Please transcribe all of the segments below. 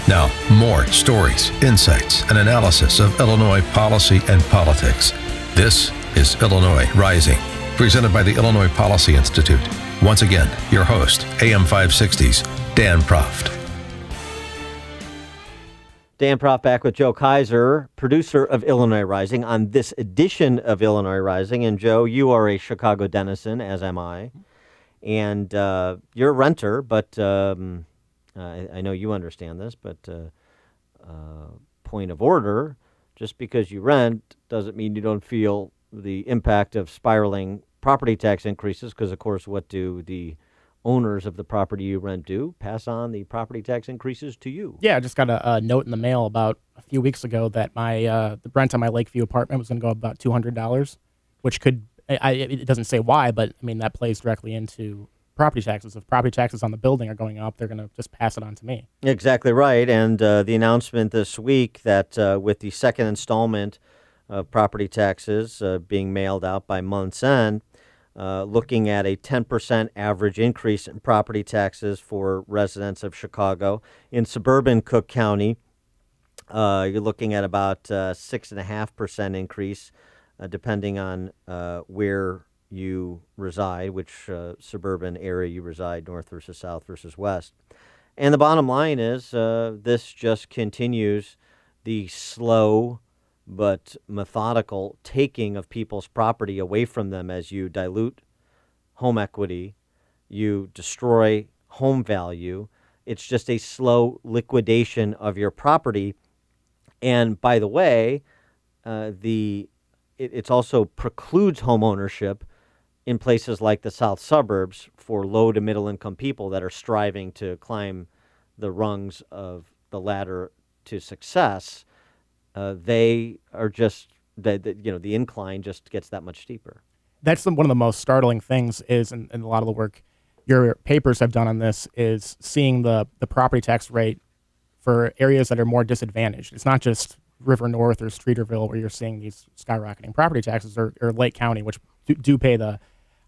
Now, more stories, insights, and analysis of Illinois policy and politics. This is Illinois Rising, presented by the Illinois Policy Institute. Once again, your host, AM 560's Dan Proft. Dan Proft back with Joe Kaiser, producer of Illinois Rising, on this edition of Illinois Rising. And Joe, you are a Chicago denizen, as am I. And you're a renter, but I know you understand this, but point of order, just because you rent doesn't mean you don't feel the impact of spiraling property tax increases, because, of course, what do the owners of the property you rent do? Pass on the property tax increases to you. Yeah, I just got a note in the mail about a few weeks ago that my the rent on my Lakeview apartment was going to go up about $200, which could, it doesn't say why, but I mean, that plays directly into property taxes. If property taxes on the building are going up, they're going to just pass it on to me. Exactly right. And the announcement this week that with the second installment of property taxes being mailed out by month's end, looking at a 10% average increase in property taxes for residents of Chicago. In suburban Cook County, you're looking at about 6.5% increase, depending on where you reside, which suburban area you reside, north versus south versus west. And the bottom line is this just continues the slow but methodical taking of people's property away from them as you dilute home equity, you destroy home value. It's just a slow liquidation of your property. And by the way, it also precludes home ownership in places like the south suburbs for low to middle income people that are striving to climb the rungs of the ladder to success. They are just, the incline just gets that much steeper. That's one of the most startling things is, and a lot of the work your papers have done on this, is seeing the property tax rate for areas that are more disadvantaged. It's not just River North or Streeterville where you're seeing these skyrocketing property taxes, or Lake County, which do pay the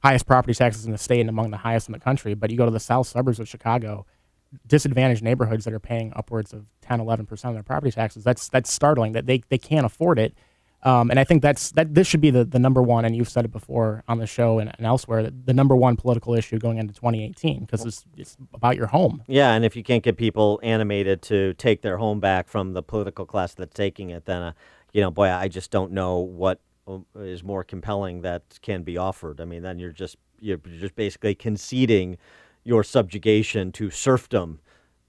highest property taxes in the state and among the highest in the country. But you go to the south suburbs of Chicago, disadvantaged neighborhoods that are paying upwards of 10, 11% of their property taxes. That's startling that they can't afford it. And I think this should be the number one, and you've said it before on the show and elsewhere, the number one political issue going into 2018, because it's about your home. Yeah, and if you can't get people animated to take their home back from the political class that's taking it, then, boy, I just don't know what is more compelling that can be offered. I mean, then you're just basically conceding your subjugation to serfdom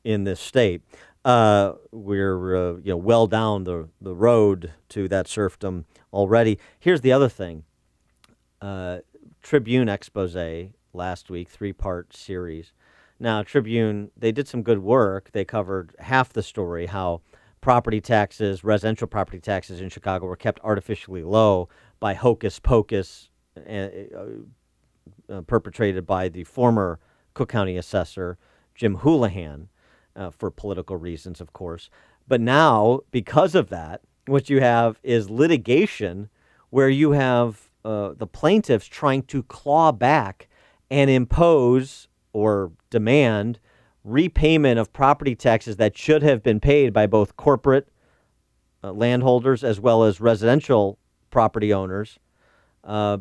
in this state. We're well down the road to that serfdom already. Here's the other thing. Tribune expose last week, 3-part series. Now, Tribune, they did some good work. They covered half the story, how property taxes, residential property taxes in Chicago were kept artificially low by hocus pocus perpetrated by the former Cook County assessor, Jim Houlihan, for political reasons, of course. But now, because of that, what you have is litigation where you have the plaintiffs trying to claw back and impose or demand repayment of property taxes that should have been paid by both corporate landholders as well as residential property owners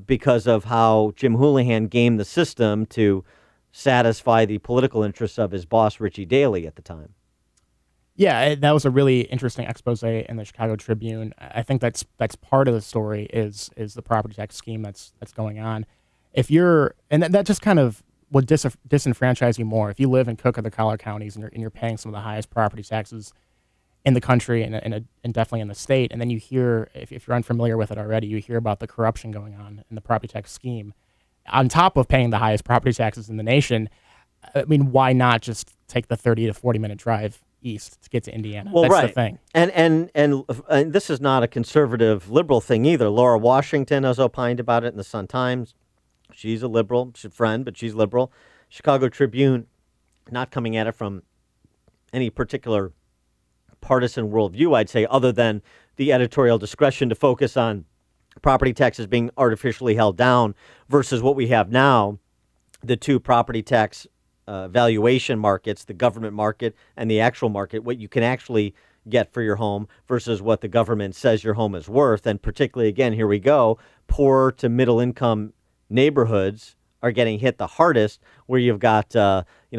because of how Jim Houlihan gamed the system to satisfy the political interests of his boss, Richie Daley, at the time. Yeah, that was a really interesting expose in the Chicago Tribune. I think that's part of the story is the property tax scheme that's going on. And that just kind of would disenfranchise you more if you live in Cook or the Collier counties and you're paying some of the highest property taxes in the country and definitely in the state. And then you hear, if you're unfamiliar with it already, you hear about the corruption going on in the property tax scheme. On top of paying the highest property taxes in the nation, I mean, why not just take the 30 to 40-minute drive east to get to Indiana? Well, that's right. the thing. And this is not a conservative liberal thing either. Laura Washington has opined about it in the Sun-Times. She's a liberal. She's a friend, but she's liberal. Chicago Tribune, not coming at it from any particular partisan worldview, I'd say, other than the editorial discretion to focus on property taxes being artificially held down versus what we have now, the two property tax valuation markets, the government market and the actual market, what you can actually get for your home versus what the government says your home is worth. And particularly, again, here we go, poor to middle income neighborhoods are getting hit the hardest, where you've got,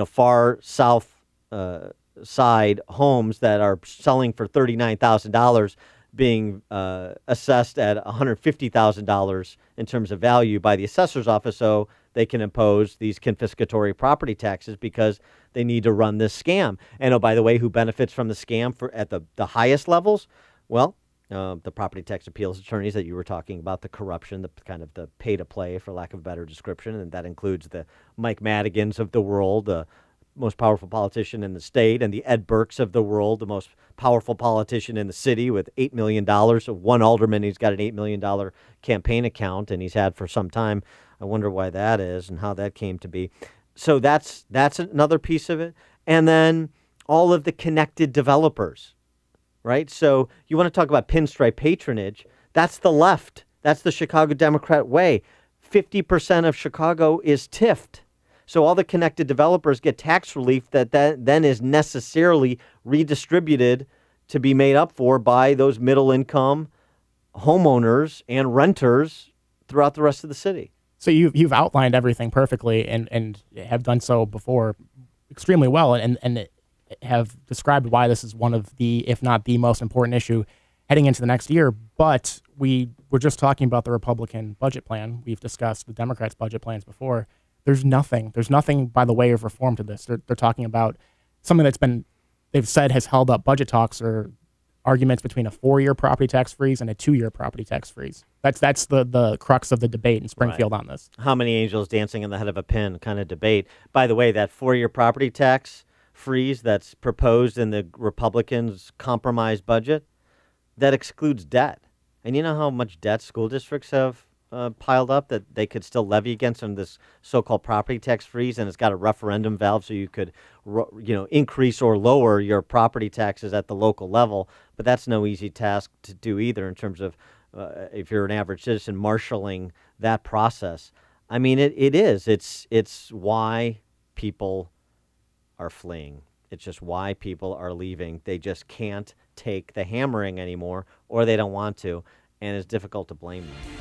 far south side homes that are selling for $39,000 being assessed at $150,000 in terms of value by the assessor's office, so they can impose these confiscatory property taxes because they need to run this scam. And oh, by the way, who benefits from the scam at the highest levels? Well, the property tax appeals attorneys that you were talking about, the corruption, the kind of the pay to play, for lack of a better description, and that includes the Mike Madigans of the world, the most powerful politician in the state, and the Ed Burkes of the world, the most powerful politician in the city with $8 million. So one alderman, he's got an $8 million campaign account, and he's had for some time. I wonder why that is and how that came to be. So that's another piece of it. And then all of the connected developers, right? So you want to talk about pinstripe patronage. That's the left. That's the Chicago Democrat way. 50% of Chicago is TIFed. So all the connected developers get tax relief that then is necessarily redistributed to be made up for by those middle income homeowners and renters throughout the rest of the city. So you've outlined everything perfectly and have done so before extremely well, and have described why this is one of the, if not the most important issue heading into the next year. But we were just talking about the Republican budget plan. We've discussed the Democrats' budget plans before. There's nothing by the way of reform to this. They're talking about something they've said has held up budget talks, or arguments between a 4-year property tax freeze and a 2-year property tax freeze. That's the crux of the debate in Springfield on this. How many angels dancing on the head of a pin kind of debate. By the way, that 4-year property tax freeze that's proposed in the Republicans' compromise budget, that excludes debt. And you know how much debt school districts have piled up that they could still levy against on this so-called property tax freeze, and it's got a referendum valve so you could increase or lower your property taxes at the local level. But that's no easy task to do either in terms of if you're an average citizen marshaling that process. I mean, it's why people are fleeing. It's just why people are leaving. They just can't take the hammering anymore, or they don't want to, and it's difficult to blame them.